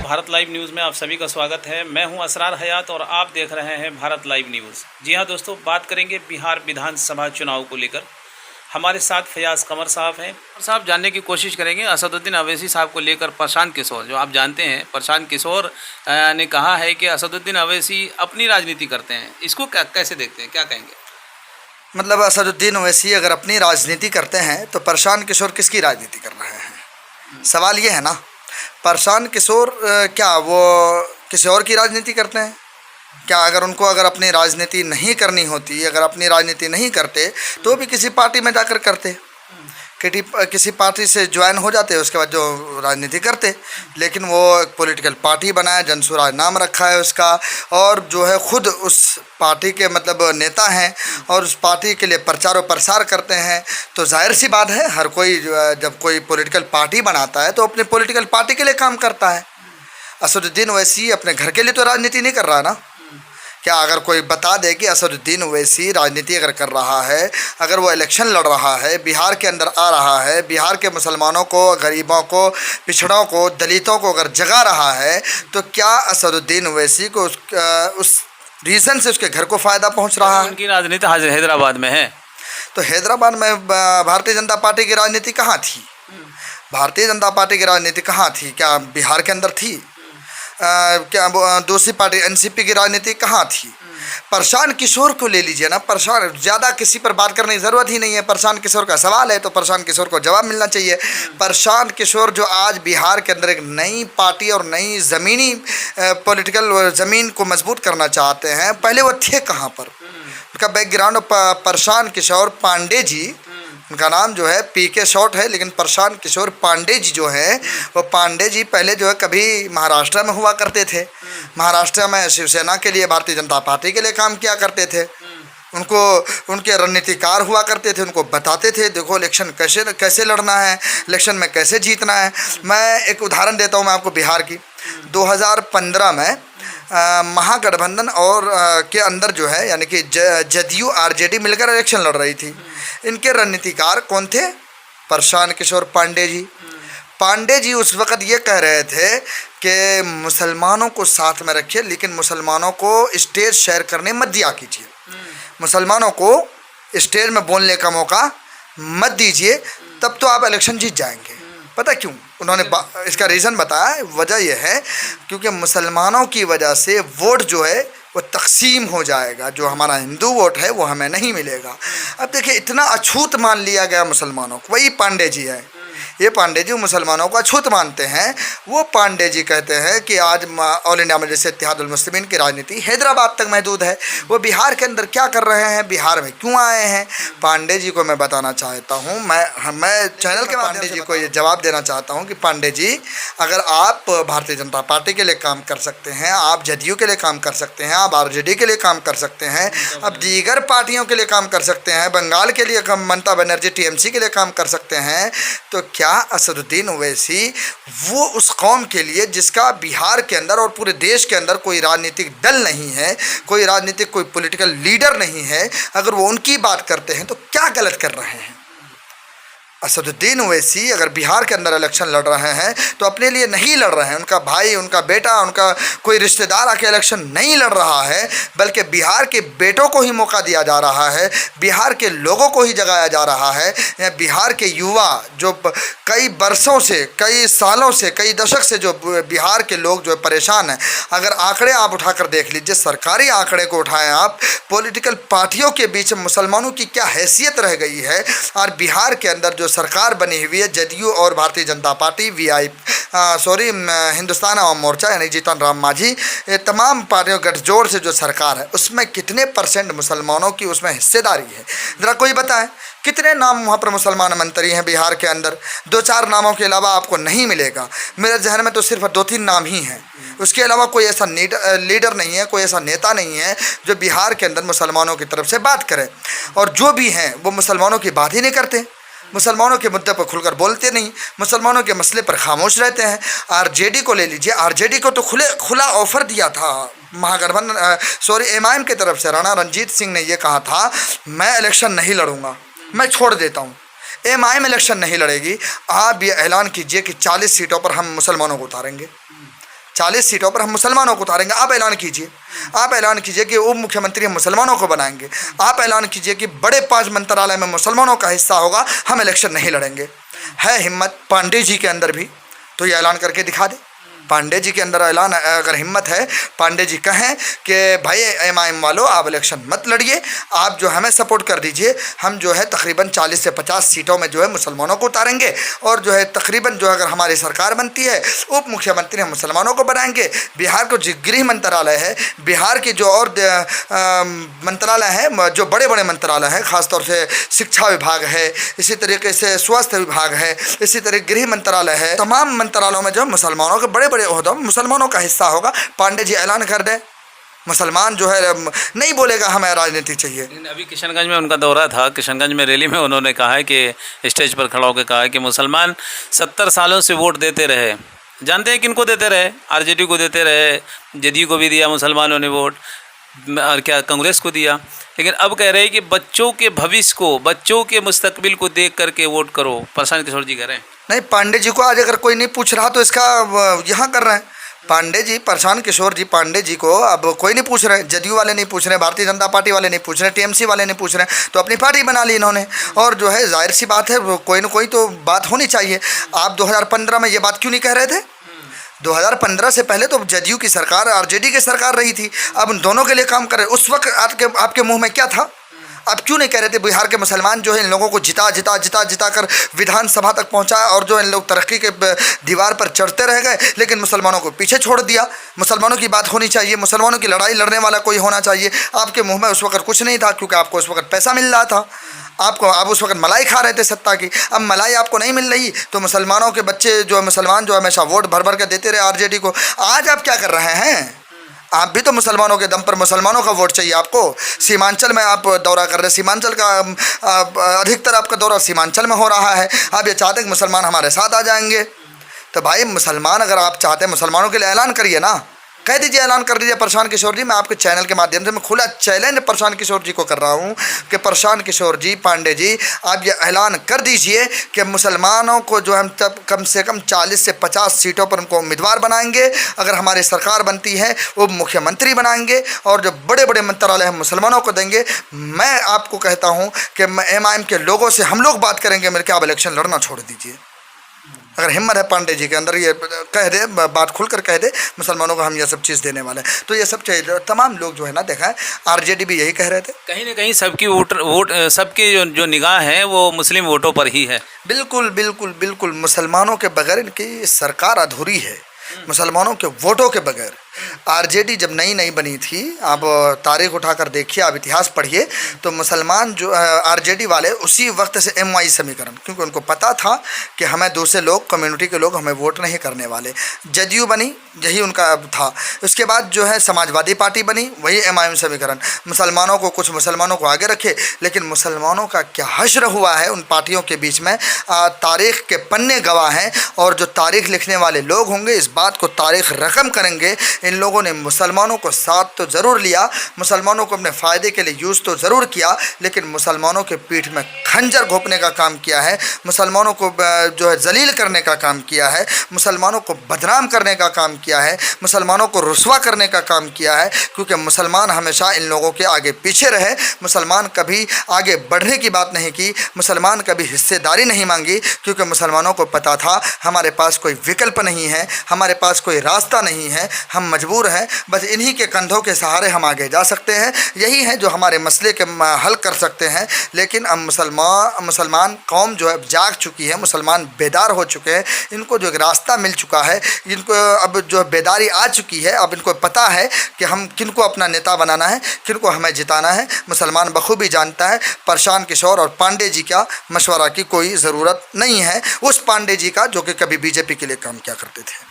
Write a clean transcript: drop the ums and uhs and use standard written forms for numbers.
Bharat live news में आप सभी का स्वागत है। मैं हूं असरार हयात और आप देख रहे हैं भारत लाइव न्यूज़। जी हां दोस्तों, बात करेंगे बिहार विधानसभा चुनाव को लेकर। हमारे साथ फयाज कमर साहब हैं। साहब, जानने की कोशिश करेंगे असदुद्दीन अवैसी साहब को लेकर। प्रशांत किशोर, जो आप जानते हैं, प्रशांत किशोर ने कहा है कि असदुद्दीन अवैसी अपनी राजनीति करते हैं। इसको कैसे देखते हैं, क्या कहेंगे? मतलब असदुद्दीन ओवैसी अगर अपनी राजनीति करते हैं तो प्रशांत किशोर किसकी राजनीति कर रहे हैं? सवाल ये है ना। प्रशांत किशोर क्या वो किसी और की राजनीति करते हैं क्या? अगर अपनी राजनीति नहीं करनी होती, अगर अपनी राजनीति नहीं करते तो भी किसी पार्टी में जाकर करते, किसी पार्टी से ज्वाइन हो जाते, उसके बाद जो राजनीति करते। लेकिन वो एक पॉलिटिकल पार्टी बनाया, जनसुराज नाम रखा है उसका, और जो है खुद उस पार्टी के मतलब नेता हैं और उस पार्टी के लिए प्रचार और प्रसार करते हैं। तो जाहिर सी बात है, हर कोई जब कोई पॉलिटिकल पार्टी बनाता है तो अपने पॉलिटिकल पार्टी के लिए काम करता है। असदुद्दीन ओवैसी अपने घर के लिए तो राजनीति नहीं कर रहा ना। क्या अगर कोई बता दे कि असदुद्दीन ओवैसी राजनीति अगर कर रहा है, अगर वो इलेक्शन लड़ रहा है, बिहार के अंदर आ रहा है, बिहार के मुसलमानों को, गरीबों को, पिछड़ों को, दलितों को अगर जगा रहा है, तो क्या असदुद्दीन ओवैसी को उस रीज़न से उसके घर को फ़ायदा पहुंच रहा है? उनकी राजनीति हैदराबाद में है। तो हैदराबाद में भारतीय जनता पार्टी की राजनीति कहाँ थी? भारतीय जनता पार्टी की राजनीति कहाँ थी? क्या बिहार के अंदर थी? क्या दूसरी पार्टी एनसीपी की राजनीति कहाँ थी? प्रशांत किशोर को ले लीजिए ना। प्रशांत, ज़्यादा किसी पर बात करने की ज़रूरत ही नहीं है। प्रशांत किशोर का सवाल है तो प्रशांत किशोर को जवाब मिलना चाहिए। प्रशांत किशोर जो आज बिहार के अंदर एक नई पार्टी और नई ज़मीनी पॉलिटिकल ज़मीन को मजबूत करना चाहते हैं, पहले वो थे कहाँ पर? उनका बैकग्राउंड, प्रशांत किशोर पांडे जी, उनका नाम जो है पीके शॉर्ट है, लेकिन प्रशांत किशोर पांडे जी जो हैं, वो पांडे जी पहले जो है कभी महाराष्ट्र में हुआ करते थे। महाराष्ट्र में शिवसेना के लिए, भारतीय जनता पार्टी के लिए काम किया करते थे। उनको उनके रणनीतिकार हुआ करते थे, उनको बताते थे देखो इलेक्शन कैसे लड़ना है, इलेक्शन में कैसे जीतना है। मैं एक उदाहरण देता हूँ मैं आपको बिहार की। 2015 में महागठबंधन और के अंदर जो है, यानी कि जदयू आरजेडी मिलकर इलेक्शन लड़ रही थी। इनके रणनीतिकार कौन थे? प्रशांत किशोर पांडे जी। पांडे जी उस वक़्त ये कह रहे थे कि मुसलमानों को साथ में रखिए, लेकिन मुसलमानों को स्टेज शेयर करने मत दिया कीजिए, मुसलमानों को स्टेज में बोलने का मौका मत दीजिए, तब तो आप इलेक्शन जीत जाएंगे। पता क्यों? उन्होंने इसका रीज़न बताया। वजह यह है क्योंकि मुसलमानों की वजह से वोट जो है वो तकसीम हो जाएगा, जो हमारा हिंदू वोट है वो हमें नहीं मिलेगा। अब देखिए, इतना अछूत मान लिया गया मुसलमानों को। वही पांडे जी है, ये पांडे जी मुसलमानों को अछूत मानते हैं। वो पांडे जी कहते हैं कि आज ऑल इंडिया मजलिस इत्तेहादुल मुस्लिमीन की राजनीति हैदराबाद तक महदूद है। वो बिहार के अंदर क्या कर रहे हैं, बिहार में क्यों आए हैं? पांडे जी को मैं बताना चाहता हूँ, मैं चैनल के पांडे जी को ये जवाब देना चाहता हूँ कि पांडे जी, अगर आप भारतीय जनता पार्टी के लिए काम कर सकते हैं, आप जदयू के लिए काम कर सकते हैं, आप आरजेडी के लिए काम कर सकते हैं, अब दीगर पार्टियों के लिए काम कर सकते हैं, बंगाल के लिए ममता बनर्जी टीएमसी के लिए काम कर सकते हैं, तो क्या असदुद्दीन ओवैसी वो उस कौम के लिए जिसका बिहार के अंदर और पूरे देश के अंदर कोई राजनीतिक दल नहीं है, कोई राजनीतिक कोई पॉलिटिकल लीडर नहीं है, अगर वो उनकी बात करते हैं तो क्या गलत कर रहे हैं? असदुद्दीन ओवैसी अगर बिहार के अंदर इलेक्शन लड़ रहे हैं तो अपने लिए नहीं लड़ रहे हैं, उनका भाई, उनका बेटा, उनका कोई रिश्तेदार आके इलेक्शन नहीं लड़ रहा है, बल्कि बिहार के बेटों को ही मौका दिया जा रहा है, बिहार के लोगों को ही जगाया जा रहा है। बिहार के युवा जो कई बरसों से, कई सालों से, कई दशक से जो बिहार के लोग जो परेशान हैं, अगर आंकड़े आप उठाकर देख लीजिए, सरकारी आंकड़े को उठाएं आप, पॉलिटिकल पार्टियों के बीच मुसलमानों की क्या हैसियत रह गई है। और बिहार के अंदर जो सरकार बनी हुई है, जदयू और भारतीय जनता पार्टी, हिंदुस्तान आवाम मोर्चा यानी जीतन राम मांझी, ये तमाम पार्टियों गठजोड़ से जो सरकार है, उसमें कितने % मुसलमानों की उसमें हिस्सेदारी है? ज़रा कोई बताएं, कितने नाम वहाँ पर मुसलमान मंत्री हैं बिहार के अंदर? 2-4 नामों के अलावा आपको नहीं मिलेगा। मेरे जहन में तो सिर्फ 2-3 नाम ही हैं, उसके अलावा कोई ऐसा लीडर नहीं है, कोई ऐसा नेता नहीं है जो बिहार के अंदर मुसलमानों की तरफ से बात करे। और जो भी हैं वो मुसलमानों की बात ही नहीं करते, मुसलमानों के मुद्दे पर खुलकर बोलते नहीं, मुसलमानों के मसले पर खामोश रहते हैं। आरजेडी को ले लीजिए, आरजेडी को तो खुला ऑफर दिया था महागठबंधन एमआईएम की तरफ से। राणा रणजीत सिंह ने ये कहा था, मैं इलेक्शन नहीं लड़ूंगा, मैं छोड़ देता हूँ, एमआईएम इलेक्शन नहीं लड़ेगी। आप ये ऐलान कीजिए कि 40 सीटों पर हम मुसलमानों को उतारेंगे। 40 सीटों पर हम मुसलमानों को उतारेंगे। आप ऐलान कीजिए, आप ऐलान कीजिए कि उप मुख्यमंत्री हम मुसलमानों को बनाएंगे। आप ऐलान कीजिए कि बड़े 5 मंत्रालय में मुसलमानों का हिस्सा होगा, हम इलेक्शन नहीं लड़ेंगे। है हिम्मत पांडे जी के अंदर भी तो ये ऐलान करके दिखा दे। पांडे जी के अंदर ऐलान, अगर हिम्मत है, पांडे जी कहें कि भाई एमआईएम वालों आप इलेक्शन मत लड़िए, आप जो हमें सपोर्ट कर दीजिए, हम जो है तकरीबन 40 से 50 सीटों में जो है मुसलमानों को उतारेंगे और जो है तकरीबन जो अगर हमारी सरकार बनती है उप मुख्यमंत्री हम मुसलमानों को बनाएंगे। बिहार को जो गृह मंत्रालय है, बिहार की जो और मंत्रालय है, जो बड़े बड़े मंत्रालय हैं, ख़ासतौर से शिक्षा विभाग है, इसी तरीके से स्वास्थ्य विभाग है, इसी तरह गृह मंत्रालय है, तमाम मंत्रालयों में जो है मुसलमानों के बड़े बड़े ओहदों में मुसलमानों का हिस्सा होगा। पांडे जी ऐलान कर दें, मुसलमान जो है नहीं बोलेगा हमें राजनीति चाहिए। लेकिन अभी किशनगंज में उनका दौरा था, किशनगंज में रैली में उन्होंने कहा है कि स्टेज पर खड़ा होकर कहा है कि मुसलमान 70 सालों से वोट देते रहे, जानते हैं किनको देते रहे, आरजेडी को देते रहे, जदयू को भी दिया मुसलमानों ने वोट, और क्या कांग्रेस को दिया, लेकिन अब कह रहे हैं कि बच्चों के भविष्य को, बच्चों के मुस्तकबिल को देख करके वोट करो। प्रशांत किशोर जी कह रहे हैं। नहीं, पांडे जी को आज अगर कोई नहीं पूछ रहा तो इसका यहाँ कर रहे हैं पांडे जी, प्रशांत किशोर जी। पांडे जी को अब कोई नहीं पूछ रहे, जदयू वाले नहीं पूछ रहे, भारतीय जनता पार्टी वाले नहीं पूछ रहे, टीएमसी वाले नहीं पूछ रहे, तो अपनी पार्टी बना ली इन्होंने। और जो है जाहिर सी बात है, कोई ना कोई तो बात होनी चाहिए। आप 2015 में ये बात क्यों नहीं कह रहे थे? 2015 से पहले तो जदयू की सरकार, आरजेडी की सरकार रही थी, अब उन दोनों के लिए काम कर रहे। उस वक्त आपके मुंह में क्या था? आप क्यों नहीं कह रहे थे बिहार के मुसलमान जो है इन लोगों को जिता कर विधानसभा तक पहुंचाया और जो इन लोग तरक्की के दीवार पर चढ़ते रह गए, लेकिन मुसलमानों को पीछे छोड़ दिया। मुसलमानों की बात होनी चाहिए, मुसलमानों की लड़ाई लड़ने वाला कोई होना चाहिए। आपके मुंह में उस वक्त कुछ नहीं था, क्योंकि आपको उस वक्त पैसा मिल रहा था, आपको आप उस वक्त मलाई खा रहे थे सत्ता की। अब मलाई आपको नहीं मिल रही तो मुसलमानों के बच्चे जो मुसलमान जो हमेशा वोट भर भर के देते रहे आरजेडी को, आज आप क्या कर रहे हैं? आप भी तो मुसलमानों के दम पर, मुसलमानों का वोट चाहिए आपको। सीमांचल में आप दौरा कर रहे हैं, सीमांचल का अधिकतर आपका दौरा सीमांचल में हो रहा है। आप ये चाहते हैं कि मुसलमान हमारे साथ आ जाएंगे, तो भाई मुसलमान अगर आप चाहते हैं मुसलमानों के लिए ऐलान करिए ना, कह दीजिए, ऐलान कर दीजिए। प्रशांत किशोर जी, मैं आपके चैनल के माध्यम से मैं खुला चैलेंज प्रशांत किशोर जी को कर रहा हूँ कि प्रशांत किशोर जी, पांडे जी, आप ये ऐलान कर दीजिए कि मुसलमानों को जो हम तब कम से कम 40 से 50 सीटों पर उनको उम्मीदवार बनाएंगे, अगर हमारी सरकार बनती है वो मुख्यमंत्री बनाएंगे और जो बड़े बड़े मंत्रालय हम मुसलमानों को देंगे। मैं आपको कहता हूँ कि एमआईएम के लोगों से हम लोग बात करेंगे, मेरे क्या आप इलेक्शन लड़ना छोड़ दीजिए। अगर हिम्मत है पांडे जी के अंदर, ये कह दे, बात खुलकर कह दे मुसलमानों को हम ये सब चीज़ देने वाले हैं, तो ये सब चाहिए। तमाम लोग जो है ना, देखा है आरजेडी भी यही कह रहे थे। कहीं ना कहीं सबकी वोट सबकी जो निगाह है वो मुस्लिम वोटों पर ही है। बिल्कुल बिल्कुल बिल्कुल, मुसलमानों के बगैर इनकी सरकार अधूरी है, मुसलमानों के वोटों के बगैर। आरजेडी जब नई बनी थी, आप तारीख उठाकर देखिए, आप इतिहास पढ़िए, तो मुसलमान जो आरजेडी वाले उसी वक्त से एमवाई समीकरण, क्योंकि उनको पता था कि हमें दूसरे लोग, कम्युनिटी के लोग हमें वोट नहीं करने वाले। जदयू बनी, यही उनका था। उसके बाद जो है समाजवादी पार्टी बनी, वही एमआईएम समीकरण, मुसलमानों को, कुछ मुसलमानों को आगे रखे, लेकिन मुसलमानों का क्या हश्र हुआ है उन पार्टियों के बीच में, तारीख़ के पन्ने गवाह हैं। और जो तारीख़ लिखने वाले लोग होंगे इस बात को तारीख़ रकम करेंगे, इन लोगों ने मुसलमानों को साथ तो ज़रूर लिया, मुसलमानों को अपने फ़ायदे के लिए यूज़ तो ज़रूर किया, लेकिन मुसलमानों के पीठ में खंजर घोंपने का काम किया है, मुसलमानों को जो है जलील करने का काम किया है, मुसलमानों को बदनाम करने का काम किया है, मुसलमानों को रुस्वा करने का काम किया है। क्योंकि मुसलमान हमेशा इन लोगों के आगे पीछे रहे, मुसलमान कभी आगे बढ़ने की बात नहीं की, मुसलमान कभी हिस्सेदारी नहीं मांगी, क्योंकि मुसलमानों को पता था हमारे पास कोई विकल्प नहीं है, हमारे पास कोई रास्ता नहीं है, हम मजबूर हैं, बस इन्हीं के कंधों के सहारे हम आगे जा सकते हैं। यही है जो हमारे मसले के हल कर सकते हैं। लेकिन अब मुसलमान कौम जो है जाग चुकी है, मुसलमान बेदार हो चुके हैं, इनको जो एक रास्ता मिल चुका है, इनको अब जो बेदारी आ चुकी है, अब इनको पता है कि हम किनको अपना नेता बनाना है, किनको हमें जिताना है। मुसलमान बखूबी जानता है प्रशांत किशोर और पांडे जी का मशवरा की कोई ज़रूरत नहीं है, उस पांडे जी का जो कि कभी बीजेपी के लिए काम किया करते थे।